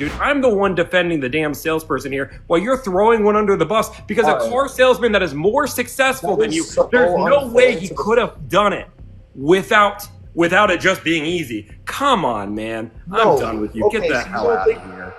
dude. I'm the one defending the damn salesperson here while you're throwing one under the bus because a car salesman that is more successful than you, there's no way he could have done it without it just being easy. Come on, man. I'm done with you. Get the hell out of here.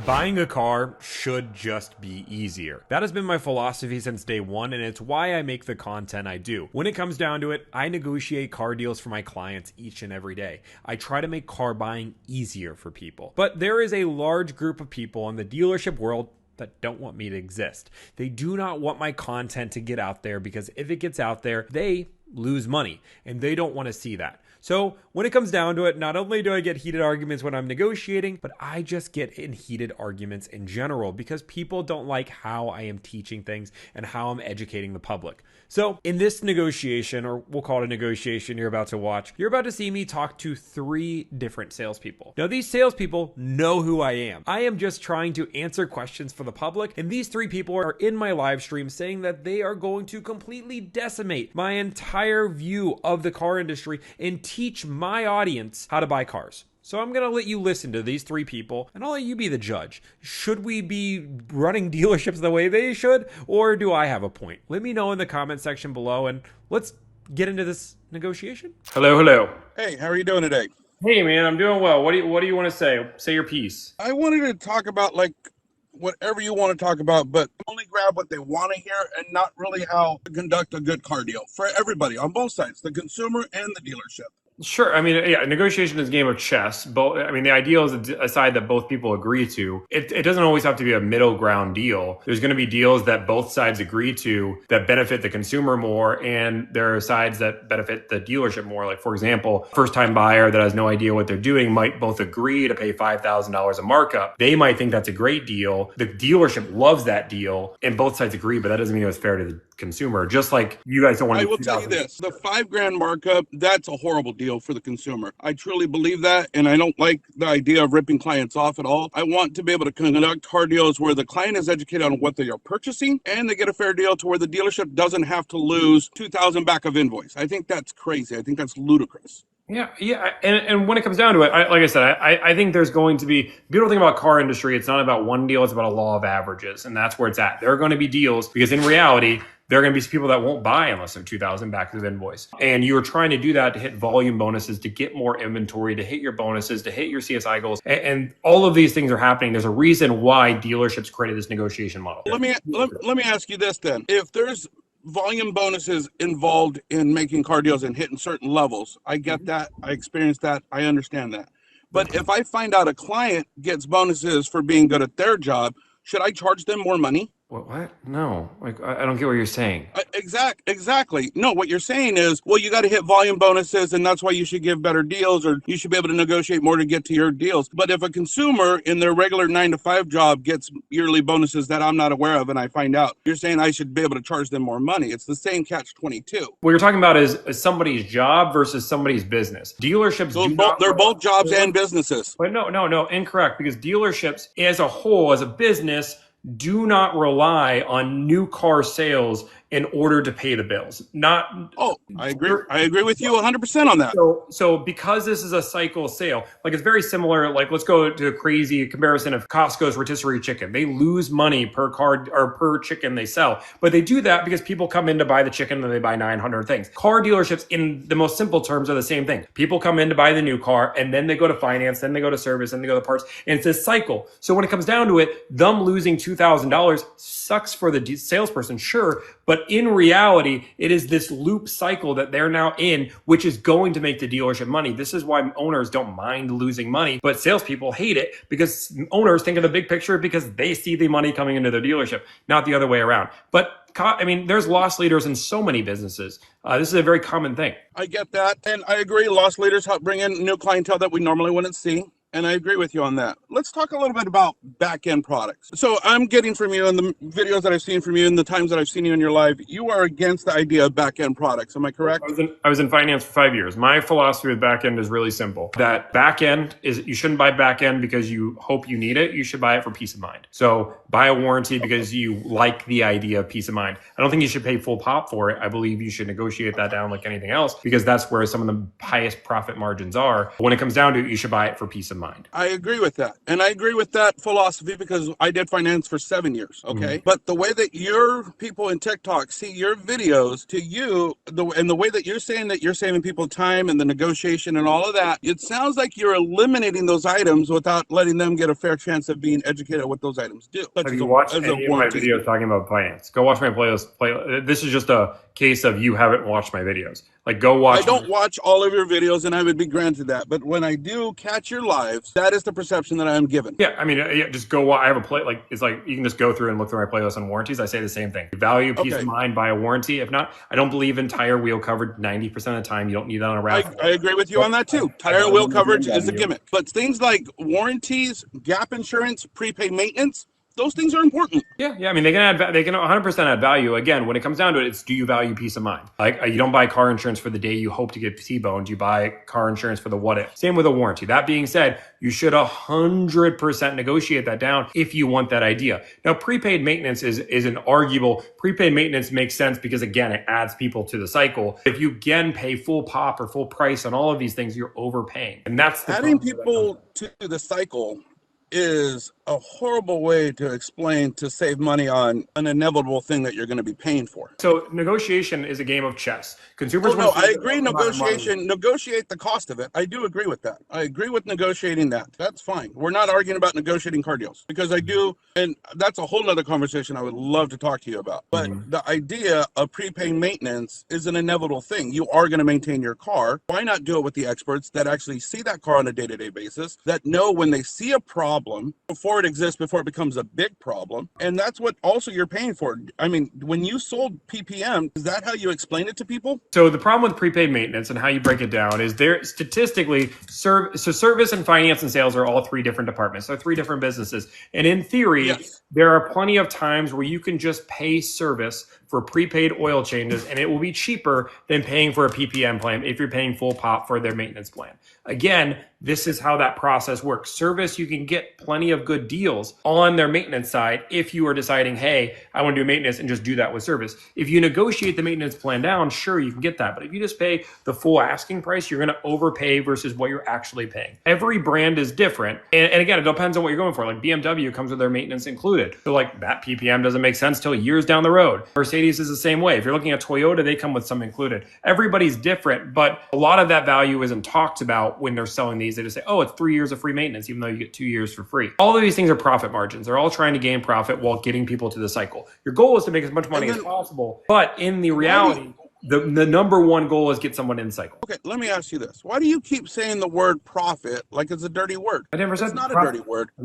Buying a car should just be easier. That has been my philosophy since day one, and it's why I make the content I do. When it comes down to it, I negotiate car deals for my clients each and every day. I try to make car buying easier for people. But there is a large group of people in the dealership world that don't want me to exist. They do not want my content to get out there because if it gets out there, they lose money, and they don't want to see that. So when it comes down to it, not only do I get heated arguments when I'm negotiating, but I just get in heated arguments in general because people don't like how I am teaching things and how I'm educating the public. So in this negotiation, or we'll call it a negotiation you're about to watch, you're about to see me talk to 3 different salespeople. Now these salespeople know who I am. I am just trying to answer questions for the public, and these 3 people are in my live stream saying that they are going to completely decimate my entire view of the car industry and teach my audience how to buy cars. So I'm going to let you listen to these 3 people, and I'll let you be the judge. Should we be running dealerships the way they should, or do I have a point? Let me know in the comment section below, and let's get into this negotiation. Hello. Hey, how are you doing today? Hey, man, I'm doing well. What do you want to say? Say your piece. I wanted to talk about whatever you want to talk about, but only grab what they want to hear and not really how to conduct a good car deal for everybody on both sides, the consumer and the dealership. Sure. I mean, yeah, negotiation is a game of chess. The ideal is a side that both people agree to. It doesn't always have to be a middle ground deal. There's going to be deals that both sides agree to that benefit the consumer more, and there are sides that benefit the dealership more. Like, for example, first-time buyer that has no idea what they're doing might both agree to pay $5,000 a markup. They might think that's a great deal. The dealership loves that deal, and both sides agree, but that doesn't mean it's fair to the consumer. Just like you guys don't want to. I will tell you this: the $5,000 markup, that's a horrible deal for the consumer. I truly believe that, and I don't like the idea of ripping clients off at all. I want to be able to conduct car deals where the client is educated on what they are purchasing, and they get a fair deal to where the dealership doesn't have to lose $2,000 back of invoice. I think that's crazy. I think that's ludicrous. Yeah. And when it comes down to it, like I said, I think there's going to be, beautiful thing about car industry, it's not about one deal, it's about a law of averages. And that's where it's at. There are going to be deals because in reality, there are going to be people that won't buy unless they're $2,000 back of invoice. And you're trying to do that to hit volume bonuses, to get more inventory, to hit your bonuses, to hit your CSI goals. And all of these things are happening. There's a reason why dealerships created this negotiation model. Let me ask you this then. If there's volume bonuses involved in making car deals and hitting certain levels, I get that. I experienced that. I understand that. But if I find out a client gets bonuses for being good at their job, should I charge them more money? What? No, like I don't get what you're saying. Exactly. No, what you're saying is, well, you got to hit volume bonuses, and that's why you should give better deals, or you should be able to negotiate more to get to your deals. But if a consumer in their regular 9-to-5 job gets yearly bonuses that I'm not aware of, and I find out, you're saying I should be able to charge them more money. It's the same catch-22. What you're talking about is somebody's job versus somebody's business. Dealerships they're both jobs and businesses. But no, incorrect. Because dealerships as a whole, as a business, do not rely on new car sales in order to pay the bills. I agree with you 100% on that. So because this is a cycle sale, like it's very similar. Like let's go to a crazy comparison of Costco's rotisserie chicken. They lose money per car or per chicken they sell, but they do that because people come in to buy the chicken and they buy 900 things. Car dealerships, in the most simple terms, are the same thing. People come in to buy the new car, and then they go to finance, then they go to service, then they go to parts, and it's this cycle. So when it comes down to it, them losing $2,000 sucks for the salesperson, sure, but in reality, it is this loop cycle that they're now in, which is going to make the dealership money. This is why owners don't mind losing money, but salespeople hate it because owners think of the big picture because they see the money coming into their dealership, not the other way around. But there's loss leaders in so many businesses. This is a very common thing. I get that. And I agree. Loss leaders help bring in new clientele that we normally wouldn't see. And I agree with you on that. Let's talk a little bit about back-end products. So I'm getting from you in the videos that I've seen from you and the times that I've seen you in your live, you are against the idea of back-end products. Am I correct? I was in finance for 5 years. My philosophy with back-end is really simple. That back-end is, you shouldn't buy back-end because you hope you need it. You should buy it for peace of mind. So buy a warranty because you like the idea of peace of mind. I don't think you should pay full pop for it. I believe you should negotiate that down like anything else because that's where some of the highest profit margins are. When it comes down to it, you should buy it for peace of mind. mind. I agree with that. And I agree with that philosophy because I did finance for 7 years. Okay. But the way that your people in TikTok see your videos to you, and the way that you're saying that you're saving people time and the negotiation and all of that, it sounds like you're eliminating those items without letting them get a fair chance of being educated on what those items do. Have you watched any of my videos talking about finance? Go watch my playlist. This is just a case of you haven't watched my videos. Like, go watch. I don't watch all of your videos, and I would be granted that. But when I do catch your lives, that is the perception that I am given. Yeah, I mean, just go. I have a play. Like, it's like you can just go through and look through my playlist on warranties. I say the same thing. Value, peace of mind, buy a warranty. If not, I don't believe in tire wheel coverage 90% of the time. You don't need that on a RAV4. I agree with you on that too. Tire and wheel coverage is a gimmick. But things like warranties, gap insurance, prepaid maintenance, those things are important. Yeah. I mean, they can 100% add value. Again, when it comes down to it, it's do you value peace of mind? Like, you don't buy car insurance for the day you hope to get T-boned. You buy car insurance for the what if. Same with a warranty. That being said, you should 100% negotiate that down if you want that idea. Now, prepaid maintenance is an arguable. Prepaid maintenance makes sense because, again, it adds people to the cycle. If you again pay full pop or full price on all of these things, you're overpaying, and that's the adding people to the cycle is a horrible way to explain to save money on an inevitable thing that you're going to be paying for. So negotiation is a game of chess. Consumers. Oh, no, I agree. Negotiate the cost of it. I do agree with that. I agree with negotiating that. That's fine. We're not arguing about negotiating car deals because I do, and that's a whole nother conversation I would love to talk to you about. But the idea of prepaid maintenance is an inevitable thing. You are going to maintain your car. Why not do it with the experts that actually see that car on a day-to-day basis, that know when they see a problem before it exists, before it becomes a big problem? And that's what also you're paying for. I mean, when you sold PPM, is that how you explain it to people? So the problem with prepaid maintenance and how you break it down is there statistically, service and finance and sales are all three different departments. They're three different businesses. And in theory, there are plenty of times where you can just pay service for prepaid oil changes, and it will be cheaper than paying for a PPM plan if you're paying full pop for their maintenance plan. Again, this is how that process works. Service, you can get plenty of good deals on their maintenance side if you are deciding, hey, I want to do maintenance and just do that with service. If you negotiate the maintenance plan down, sure, you can get that. But if you just pay the full asking price, you're going to overpay versus what you're actually paying. Every brand is different. And again, it depends on what you're going for. Like BMW comes with their maintenance included. So like that PPM doesn't make sense till years down the road. Mercedes is the same way. If you're looking at Toyota, they come with some included. Everybody's different, but a lot of that value isn't talked about when they're selling these. They just say, oh, it's 3 years of free maintenance, even though you get 2 years for free. All of these things are profit margins. They're all trying to gain profit while getting people to the cycle. Your goal is to make as much money as possible, but in the reality, the number one goal is get someone in the cycle. Okay, let me ask you this. Why do you keep saying the word profit like it's a dirty word? I never said it's not a dirty word. I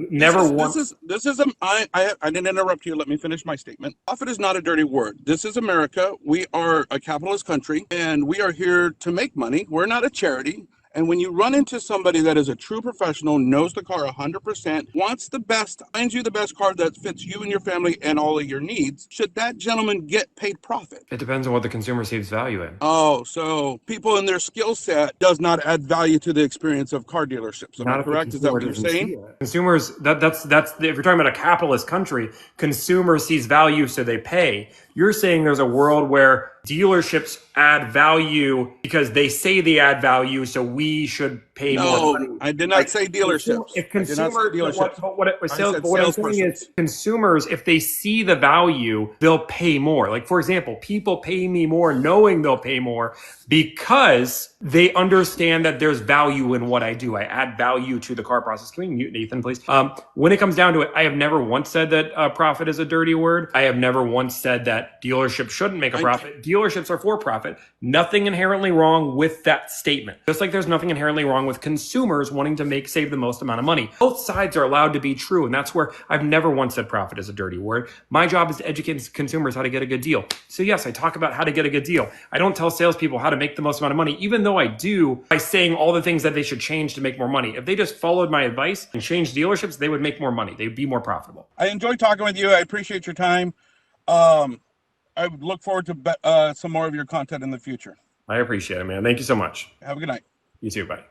didn't interrupt you. Let me finish my statement. Profit is not a dirty word. This is America. We are a capitalist country, and we are here to make money. We're not a charity. And when you run into somebody that is a true professional, knows the car 100%, wants the best, finds you the best car that fits you and your family and all of your needs, should that gentleman get paid profit? It depends on what the consumer sees value in. Oh, so people in their skill set does not add value to the experience of car dealerships. Am I correct? Is that what you're saying? Consumers, that's if you're talking about a capitalist country, consumer sees value, so they pay. You're saying there's a world where dealerships add value because they say they add value, so we should pay more money. No, I did not say dealerships. If consumers, what I'm saying is consumers, if they see the value, they'll pay more. Like, for example, people pay me more knowing they'll pay more because they understand that there's value in what I do. I add value to the car process. Can we mute Nathan, please? When it comes down to it, I have never once said that profit is a dirty word. I have never once said that dealerships shouldn't make a profit. Dealerships are for profit. Nothing inherently wrong with that statement. Just like there's nothing inherently wrong with consumers wanting to save the most amount of money. Both sides are allowed to be true, and that's where I've never once said profit is a dirty word. My job is to educate consumers how to get a good deal. So yes, I talk about how to get a good deal. I don't tell salespeople how to make the most amount of money, even though I do, by saying all the things that they should change to make more money. If they just followed my advice and changed dealerships, they would make more money. They'd be more profitable. I enjoyed talking with you. I appreciate your time. I would look forward to some more of your content in the future. I appreciate it, man. Thank you so much. Have a good night. You too, buddy.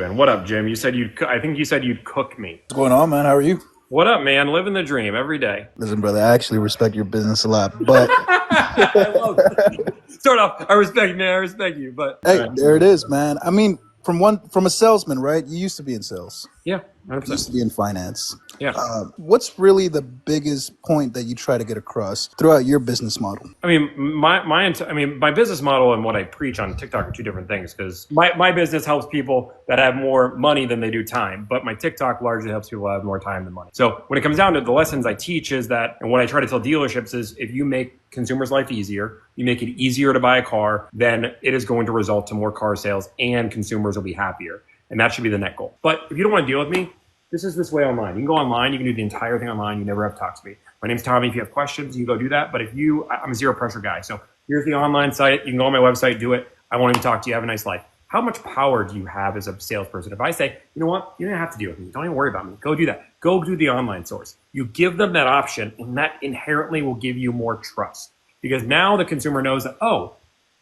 Man, what up, Jim? I think you said you'd cook me. What's going on, man? How are you? What up, man? Living the dream every day. Listen, brother, I actually respect your business a lot, but I love it. Start off, I respect you, but hey, there it is, man. I mean, from a salesman, right? You used to be in sales. Yeah, You used 100%. to be in finance. Yeah. What's really the biggest point that you try to get across throughout your business model? I mean, my business model and what I preach on TikTok are two different things because my business helps people that have more money than they do time, but my TikTok largely helps people have more time than money. So when it comes down to the lessons I teach is that, and what I try to tell dealerships is if you make consumers' life easier, you make it easier to buy a car, then it is going to result to more car sales and consumers will be happier. And that should be the net goal. But if you don't want to deal with me, this way online. You can go online. You can do the entire thing online. You never have to talk to me. My name's Tommy. If you have questions, you go do that. But I'm a zero pressure guy. So here's the online site. You can go on my website, do it. I won't even talk to you. Have a nice life. How much power do you have as a salesperson? If I say, you know what, you don't have to deal with me. Don't even worry about me. Go do that. Go do the online source. You give them that option, and that inherently will give you more trust. Because now the consumer knows that, oh,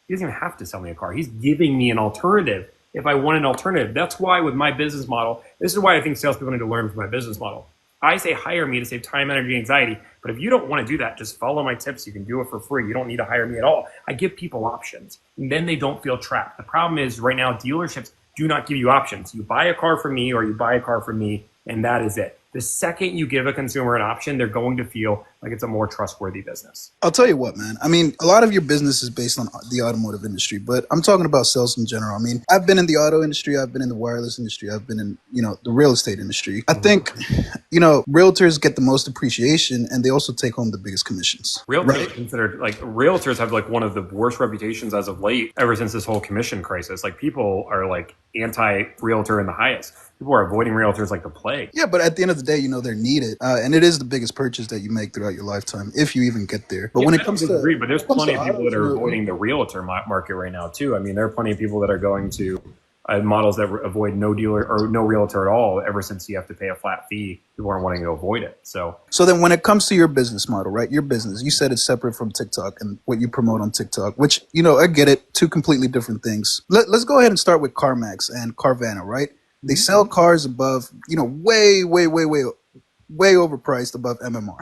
he doesn't even have to sell me a car. He's giving me an alternative if I want an alternative. That's why with my business model, this is why I think salespeople need to learn from my business model. I say hire me to save time, energy, anxiety. But if you don't want to do that, just follow my tips. You can do it for free. You don't need to hire me at all. I give people options, and then they don't feel trapped. The problem is right now, dealerships do not give you options. You buy a car from me or you buy a car from me, and that is it. The second you give a consumer an option, they're going to feel like it's a more trustworthy business. I'll tell you what, man. I mean, a lot of your business is based on the automotive industry, but I'm talking about sales in general. I mean, I've been in the auto industry, I've been in the wireless industry, I've been in, the real estate industry. I think, realtors get the most appreciation and they also take home the biggest commissions. Realtors are considered realtors have one of the worst reputations as of late, ever since this whole commission crisis. People are anti-realtor in the highest. People are avoiding realtors like the plague. Yeah, but at the end of the day, they're needed. And it is the biggest purchase that you make throughout your lifetime, if you even get there. But when it comes to... But there's plenty of people that are avoiding the realtor market right now, too. I mean, there are plenty of people that are going to models that avoid no dealer or no realtor at all ever since you have to pay a flat fee. People aren't wanting to avoid it. So then when it comes to your business model, right, your business, you said it's separate from TikTok and what you promote on TikTok, which, I get it, two completely different things. Let's go ahead and start with CarMax and Carvana, right? They sell cars above, way, way, way, way, way overpriced above MMR.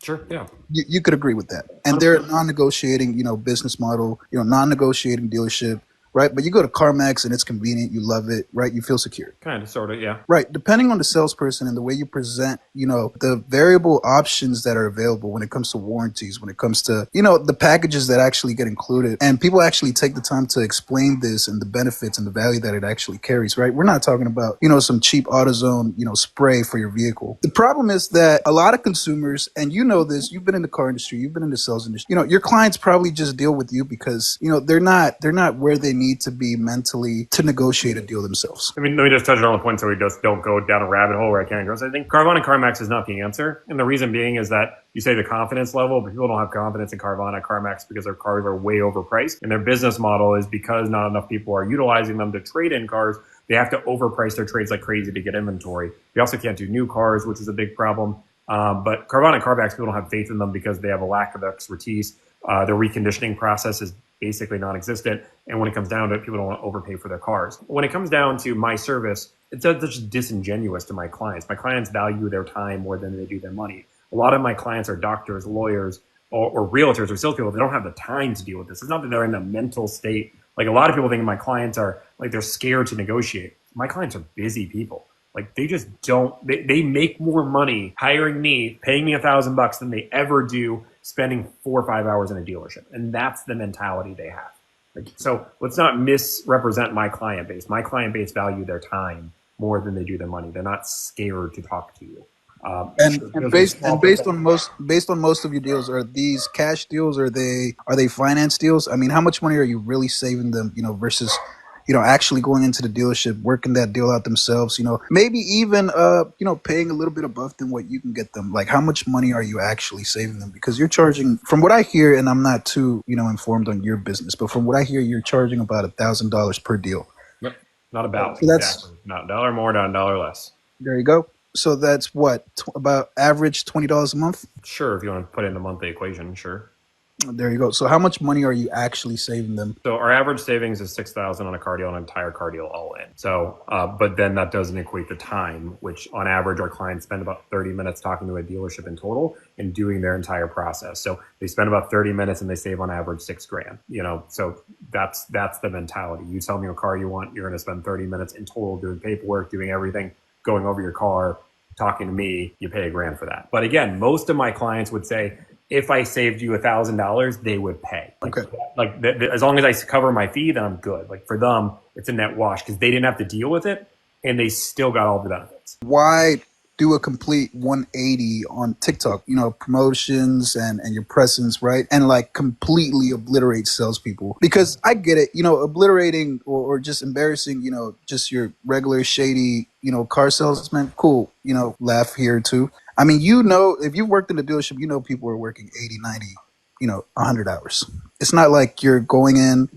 Sure, yeah. You could agree with that. And they're a non-negotiating, business model, non-negotiating dealership, right? But you go to CarMax and it's convenient. You love it, right? You feel secure. Kind of, sort of, yeah. Right. Depending on the salesperson and the way you present, the variable options that are available when it comes to warranties, when it comes to, the packages that actually get included. And people actually take the time to explain this and the benefits and the value that it actually carries, right? We're not talking about, some cheap AutoZone, spray for your vehicle. The problem is that a lot of consumers, and this, you've been in the car industry, you've been in the sales industry, your clients probably just deal with you because, they're not where they need to be mentally to negotiate a deal themselves. I mean, let me just touch on the point so we just don't go down a rabbit hole where I can't go. So I think Carvana and CarMax is not the answer. And the reason being is that you say the confidence level, but people don't have confidence in Carvana and CarMax because their cars are way overpriced. And their business model is because not enough people are utilizing them to trade in cars, they have to overprice their trades like crazy to get inventory. They also can't do new cars, which is a big problem. But Carvana and CarMax, people don't have faith in them because they have a lack of expertise. Their reconditioning process is basically non-existent. And when it comes down to it, people don't want to overpay for their cars. When it comes down to my service, it's just disingenuous to my clients. My clients value their time more than they do their money. A lot of my clients are doctors, lawyers, or realtors or salespeople. They don't have the time to deal with this. It's not that they're in a mental state. A lot of people think my clients are they're scared to negotiate. My clients are busy people. They just don't, they make more money hiring me, paying me $1,000 than they ever do spending 4 or 5 hours in a dealership. And that's the mentality they have. So let's not misrepresent my client base. My client base value their time more than they do their money. They're not scared to talk to you. Based on most of your deals, are these cash deals? Are they finance deals? I mean, how much money are you really saving them, versus actually going into the dealership, working that deal out themselves, maybe even, paying a little bit above than what you can get them. How much money are you actually saving them? Because you're charging, from what I hear, and I'm not too, informed on your business, but from what I hear, you're charging about $1,000 per deal. Yep. Not about, so that's exactly. Not $1 more, not $1 less. There you go. So that's what, about average $20 a month? Sure. If you want to put in the monthly equation, sure. There you go. So how much money are you actually saving them? So our average savings is 6,000 on a car deal, an entire car deal all in. So, but then that doesn't equate the time, which on average our clients spend about 30 minutes talking to a dealership in total and doing their entire process. So they spend about 30 minutes and they save on average $6,000. So that's the mentality. You tell me what car you want, you're going to spend 30 minutes in total doing paperwork, doing everything, going over your car, talking to me. You pay $1,000 for that. But again, most of my clients would say, if I saved you $1,000, they would pay. As long as I cover my fee, then I'm good. Like for them, it's a net wash because they didn't have to deal with it and they still got all the benefits. Why do a complete 180 on TikTok, promotions and your presence, right? And like completely obliterate salespeople? Because I get it, obliterating or just embarrassing, just your regular shady, car salesman. Cool. Laugh here too. I mean, if you've worked in a dealership, people are working 80, 90, 100 hours. It's not like you're going in,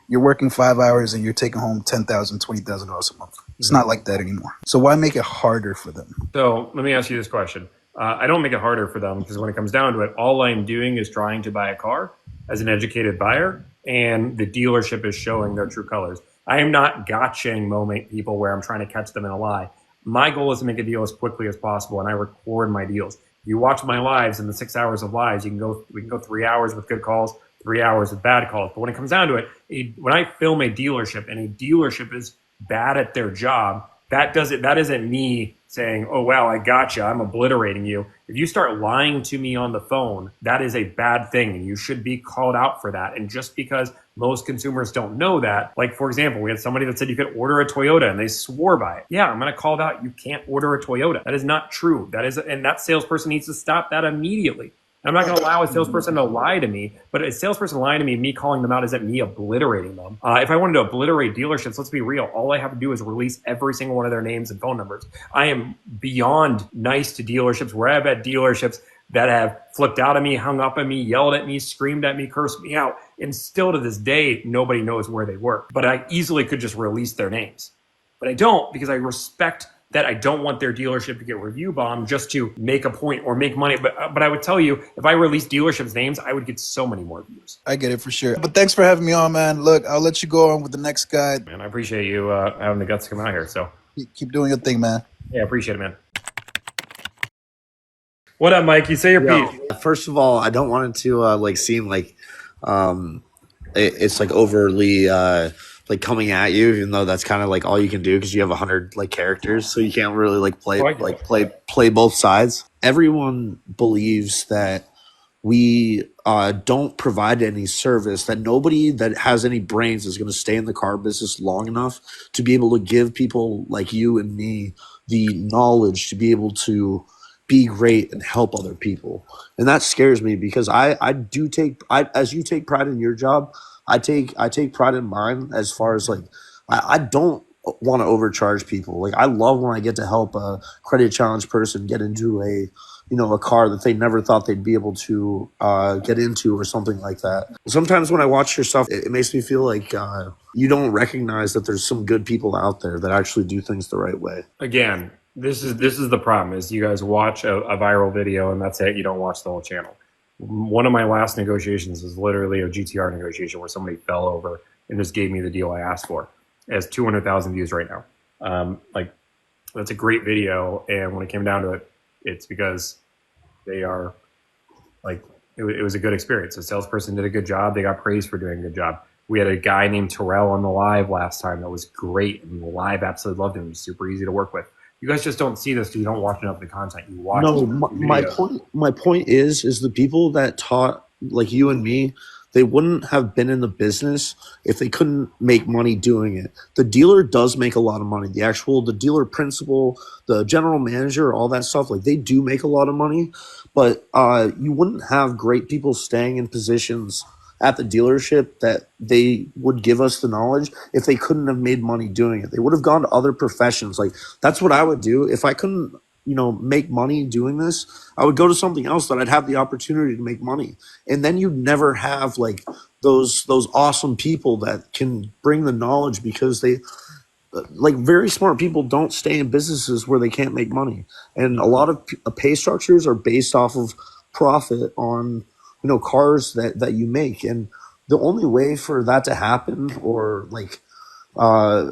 you're working 5 hours and you're taking home $10,000, $20,000 a month. It's not like that anymore. So why make it harder for them? So let me ask you this question. I don't make it harder for them because when it comes down to it, all I'm doing is trying to buy a car as an educated buyer, and the dealership is showing their true colors. I am not gotching moment people where I'm trying to catch them in a lie. My goal is to make a deal as quickly as possible, and I record my deals. If you watch my lives in the 6 hours of lives, we can go 3 hours with good calls, 3 hours with bad calls. But when it comes down to it, when I film a dealership and a dealership is bad at their job, that isn't me saying, oh, wow, I gotcha, I'm obliterating you. If you start lying to me on the phone, that is a bad thing, and you should be called out for that. And just because most consumers don't know that, like, for example, we had somebody that said you could order a Toyota, and they swore by it. Yeah, I'm going to call it out. You can't order a Toyota. That is not true. And that salesperson needs to stop that immediately. I'm not going to allow a salesperson to lie to me, but a salesperson lying to me calling them out isn't me obliterating them. If I wanted to obliterate dealerships, let's be real. All I have to do is release every single one of their names and phone numbers. I am beyond nice to dealerships where I've had dealerships that have flipped out at me, hung up at me, yelled at me, screamed at me, cursed me out. And still to this day, nobody knows where they work. But I easily could just release their names. But I don't, because I respect that. I don't want their dealership to get review bombed just to make a point or make money. But I would tell you, if I release dealerships' names, I would get so many more views. I get it for sure. But thanks for having me on, man. Look, I'll let you go on with the next guy. Man, I appreciate you having the guts to come out here. So keep doing your thing, man. Yeah, I appreciate it, man. What up, Mike? You say your piece. First of all, I don't want it to seem like it's like overly like coming at you, even though that's kind of like all you can do because you have 100 like characters, so you can't really play both sides. Everyone believes that we don't provide any service, that nobody that has any brains is going to stay in the car business long enough to be able to give people like you and me the knowledge to be able to be great and help other people. And that scares me because as you take pride in your job, I take pride in mine, as far as like, I don't want to overcharge people. Like, I love when I get to help a credit challenged person get into a car that they never thought they'd be able to get into or something like that. Sometimes when I watch your stuff, it makes me feel like you don't recognize that there's some good people out there that actually do things the right way. Again, this is the problem, is you guys watch a viral video and that's it. You don't watch the whole channel. One of my last negotiations was literally a GTR negotiation where somebody fell over and just gave me the deal I asked for. It has 200,000 views right now. That's a great video. And when it came down to it, it's because they are like, it was a good experience. The salesperson did a good job. They got praised for doing a good job. We had a guy named Terrell on the live last time that was great. And the live absolutely loved him. He was super easy to work with. You guys just don't see this because you don't watch enough of the content. You watch. No, my point is the people that taught like you and me, they wouldn't have been in the business if they couldn't make money doing it. The dealer does make a lot of money. The dealer principal, the general manager, all that stuff, like they do make a lot of money. But you wouldn't have great people staying in positions at the dealership that they would give us the knowledge if they couldn't have made money doing it. They would have gone to other professions. Like, that's what I would do. If I couldn't, make money doing this, I would go to something else that I'd have the opportunity to make money. And then you'd never have like those awesome people that can bring the knowledge, because they, like, very smart people don't stay in businesses where they can't make money. And a lot of pay structures are based off of profit on cars that you make. And the only way for that to happen, or like uh,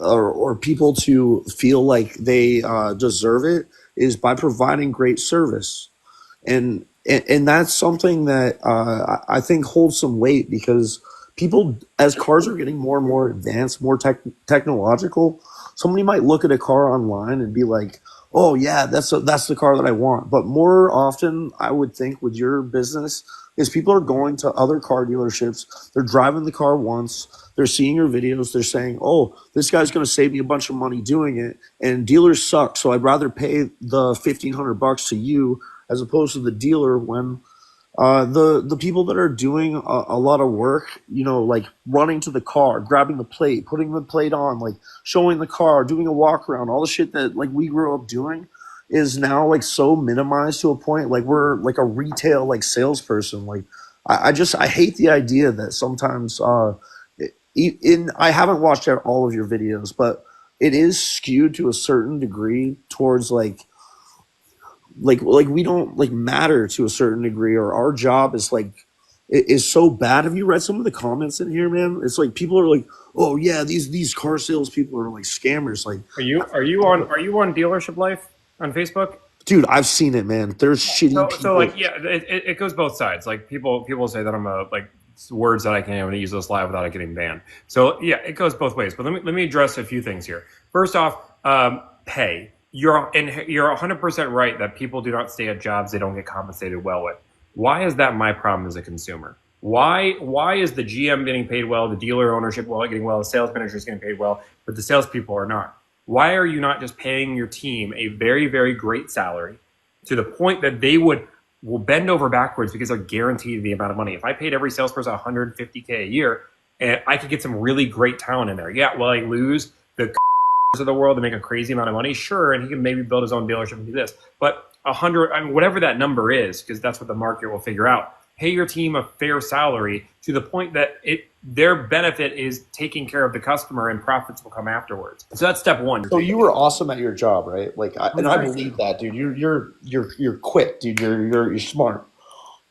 or people to feel like they deserve it, is by providing great service. And that's something that I think holds some weight, because people, as cars are getting more and more advanced, more technological, somebody might look at a car online and be like, "Oh yeah, that's the car that I want." But more often, I would think with your business is people are going to other car dealerships. They're driving the car once. They're seeing your videos. They're saying, "Oh, this guy's going to save me a bunch of money doing it." And dealers suck, so I'd rather pay the $1,500 to you as opposed to the dealer, when the people that are doing a lot of work, like running to the car, grabbing the plate, putting the plate on, like showing the car, doing a walk around, all the shit that like we grew up doing, is now like so minimized to a point like we're like a retail like salesperson. Like I hate the idea that sometimes I haven't watched all of your videos, but it is skewed to a certain degree towards like we don't like matter to a certain degree, or our job is like is so bad. Have you read some of the comments in here, man? It's like people are like, "Oh yeah, these car sales people are like scammers." Like, Are you on Dealership Life on Facebook? dude, I've seen it, man. There's shitty people. So like yeah, it goes both sides. Like people say that I'm a like words that I can't even use this live without it getting banned. So yeah, it goes both ways. But let me address a few things here. First off, pay. You're 100% right that people do not stay at jobs they don't get compensated well with. Why is that my problem as a consumer? Why is the GM getting paid well, the dealer ownership getting well, the sales manager is getting paid well, but the salespeople are not? Why are you not just paying your team a very, very great salary to the point that they will bend over backwards because they're guaranteed the amount of money? If I paid every salesperson $150K a year, and I could get some really great talent in there. Yeah, will I lose the of the world to make a crazy amount of money? Sure, and he can maybe build his own dealership and do this. But 100, I mean, whatever that number is, because that's what the market will figure out. Pay your team a fair salary to the point that their benefit is taking care of the customer, and profits will come afterwards. So that's step one. So you were awesome at your job, right? Like, and I believe that, dude. You're quick, dude. You're smart.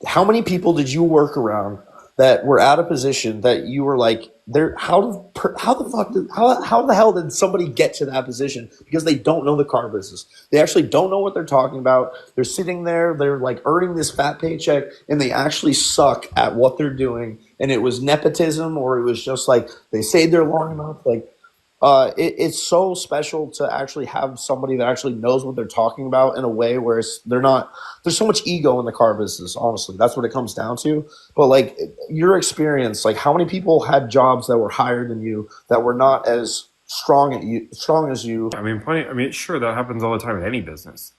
How many people did you work around that were at a position that you were like, how the hell did somebody get to that position? Because they don't know the car business. They actually don't know what they're talking about. They're sitting there, they're like earning this fat paycheck, and they actually suck at what they're doing. And it was nepotism, or it was just like they stayed there long enough. Like, it's so special to actually have somebody that actually knows what they're talking about in a way where there's so much ego in the car business. Honestly, that's what it comes down to. But like your experience, like how many people had jobs that were higher than you that were not as strong as you? I mean, plenty. I mean, sure, that happens all the time in any business.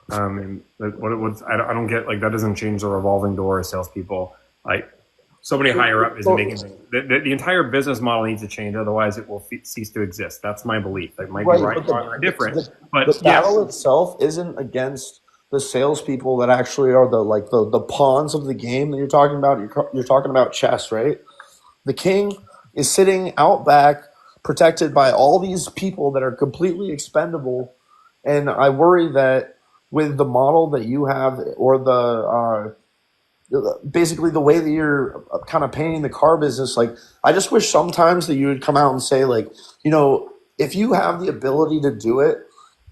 And I don't get, like, that doesn't change the revolving door of salespeople. Like, somebody higher up isn't making things. The entire business model needs to change, otherwise it will cease to exist. That's my belief. It might be right, wrong, or different. But the battle itself isn't against the salespeople that actually are the pawns of the game that you're talking about. You're talking about chess, right? The king is sitting out back, protected by all these people that are completely expendable, and I worry that with the model that you have, or basically the way that you're kind of painting the car business, like I just wish sometimes that you would come out and say, like, if you have the ability to do it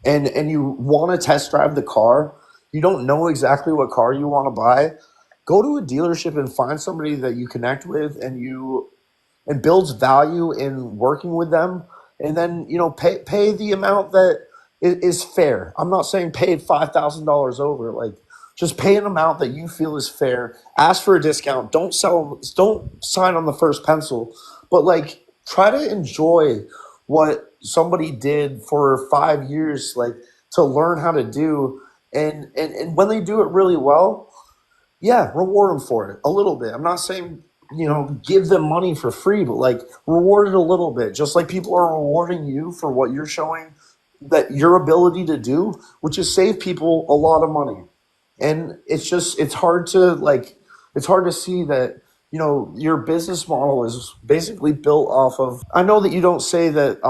and you want to test drive the car, you don't know exactly what car you want to buy, go to a dealership and find somebody that you connect with and builds value in working with them, and then pay the amount that is fair. I'm not saying pay $5,000 over, like just pay an amount that you feel is fair. Ask for a discount. Don't sign on the first pencil, but like try to enjoy what somebody did for 5 years, like to learn how to do. And when they do it really well, yeah, reward them for it a little bit. I'm not saying, give them money for free, but like reward it a little bit, just like people are rewarding you for what you're showing that your ability to do, which is save people a lot of money. And it's hard to see that, your business model is basically built off of, I know that you don't say that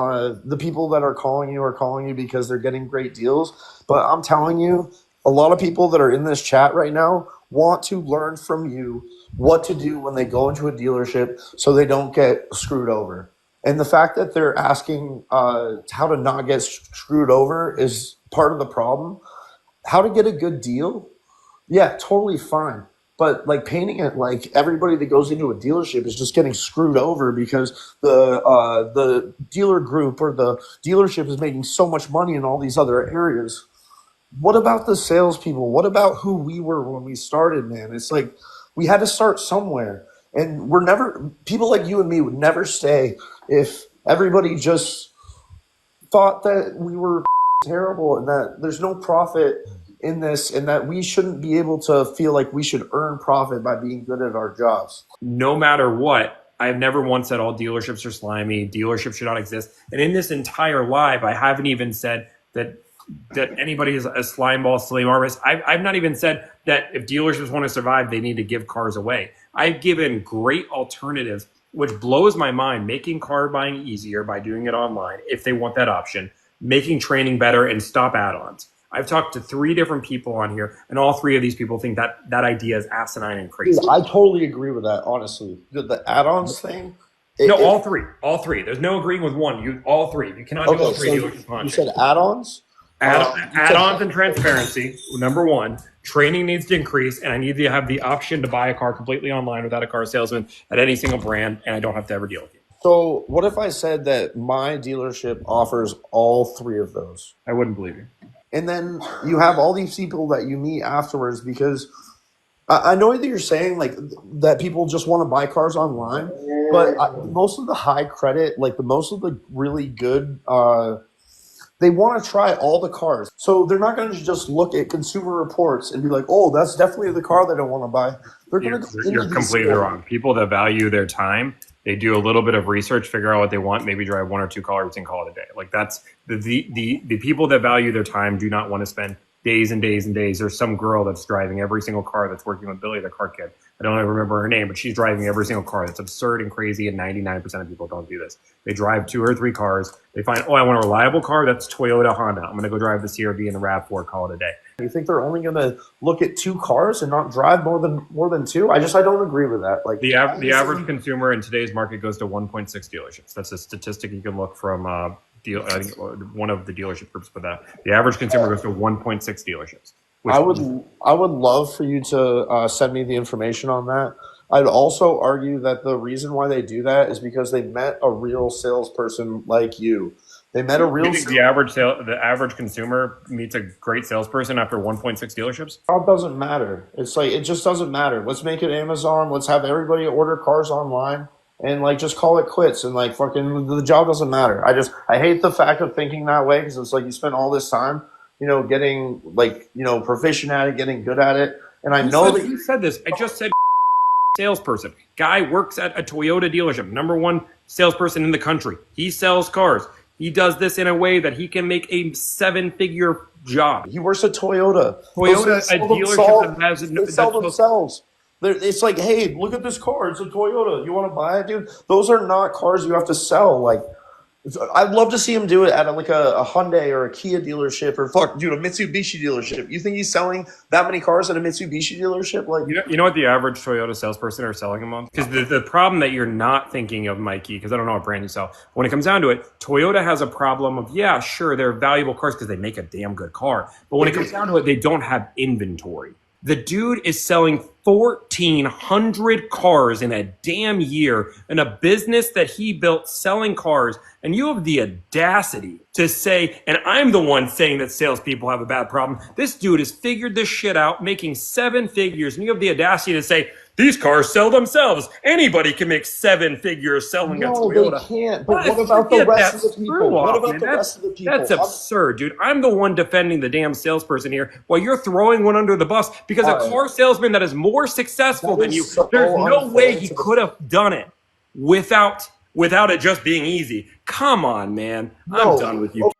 the people that are calling you because they're getting great deals, but I'm telling you, A lot of people that are in this chat right now want to learn from you what to do when they go into a dealership so they don't get screwed over. And the fact that they're asking how to not get screwed over is part of the problem. How to get a good deal? Yeah, totally fine. But like painting it like everybody that goes into a dealership is just getting screwed over because the dealer group or the dealership is making so much money in all these other areas. What about the salespeople? What about who we were when we started, man? It's like we had to start somewhere. And we're never, people like you and me would never stay if everybody just thought that we were terrible and that there's no profit in this and that we shouldn't be able to feel like we should earn profit by being good at our jobs. No matter what, I've never once said all dealerships are slimy, dealerships should not exist. And in this entire live, I haven't even said that anybody is a slime ball, slave artist. I've not even said that if dealerships want to survive, they need to give cars away. I've given great alternatives, which blows my mind, making car buying easier by doing it online if they want that option, making training better, and stop add-ons. I've talked to 3 different people on here, and all 3 of these people think that idea is asinine and crazy. Dude, I totally agree with that, honestly. The add-ons thing. All three. There's no agreeing with one. All 3. You cannot do all 3 dealerships on. You said add-ons? Add-ons and transparency, number 1. Training needs to increase, and I need to have the option to buy a car completely online without a car salesman at any single brand, and I don't have to ever deal with you. So what if I said that my dealership offers all 3 of those? I wouldn't believe you. And then you have all these people that you meet afterwards because I know that you're saying like that people just want to buy cars online, but most of the high credit, like most of the really good they want to try all the cars. So they're not going to just look at Consumer Reports and be like, oh, that's definitely the car that I want to buy. They're going to You're completely wrong. People that value their time, they do a little bit of research, figure out what they want, maybe drive 1 or 2 cars and call it a day. Like that's the people that value their time do not want to spend days and days and days. There's some girl that's driving every single car that's working with Billy, the car kid. I don't even remember her name, but she's driving every single car. That's absurd and crazy, and 99% of people don't do this. They drive 2 or 3 cars. They find, oh, I want a reliable car. That's Toyota, Honda. I'm going to go drive the CR-V and the RAV4, call it a day. You think they're only going to look at 2 cars and not drive more than 2? I don't agree with that. Like the average consumer in today's market goes to 1.6 dealerships. That's a statistic you can look from I think one of the dealership groups put that. The average consumer goes to 1.6 dealerships. I would love for you to send me the information on that. I'd also argue that the reason why they do that is because they met a real salesperson like you. They met a real. You think the average consumer meets a great salesperson after 1.6 dealerships? It doesn't matter. It's like it just doesn't matter. Let's make it Amazon. Let's have everybody order cars online. And like just call it quits and like fucking the job doesn't matter. I hate the fact of thinking that way because it's like you spend all this time, getting like, proficient at it, getting good at it. And I know that you said this. I just said salesperson. Guy works at a Toyota dealership, number 1 salesperson in the country. He sells cars. He does this in a way that he can make a 7-figure job. He works at Toyota. Toyota, a dealership that has they sell themselves. It's like, hey, look at this car. It's a Toyota. You want to buy it, dude? Those are not cars you have to sell. Like, I'd love to see him do it at a Hyundai or a Kia dealership or a Mitsubishi dealership. You think he's selling that many cars at a Mitsubishi dealership? Like, you know what the average Toyota salesperson are selling a month? Because the problem that you're not thinking of, Mikey, because I don't know what brand you sell. When it comes down to it, Toyota has a problem of, yeah, sure, they're valuable cars because they make a damn good car. But when it comes down to it, they don't have inventory. The dude is selling 1,400 cars in a damn year in a business that he built selling cars. And you have the audacity to say, and I'm the one saying that salespeople have a bad problem. This dude has figured this shit out, making 7 figures. And you have the audacity to say, these cars sell themselves. Anybody can make 7 figures selling a Toyota. No, they can't. But what about the rest of the people? What about the rest of the people? That's absurd, dude. I'm the one defending the damn salesperson here while you're throwing one under the bus because a car salesman that is more successful than you, there's no way he could have done it without it just being easy. Come on, man. I'm done with you.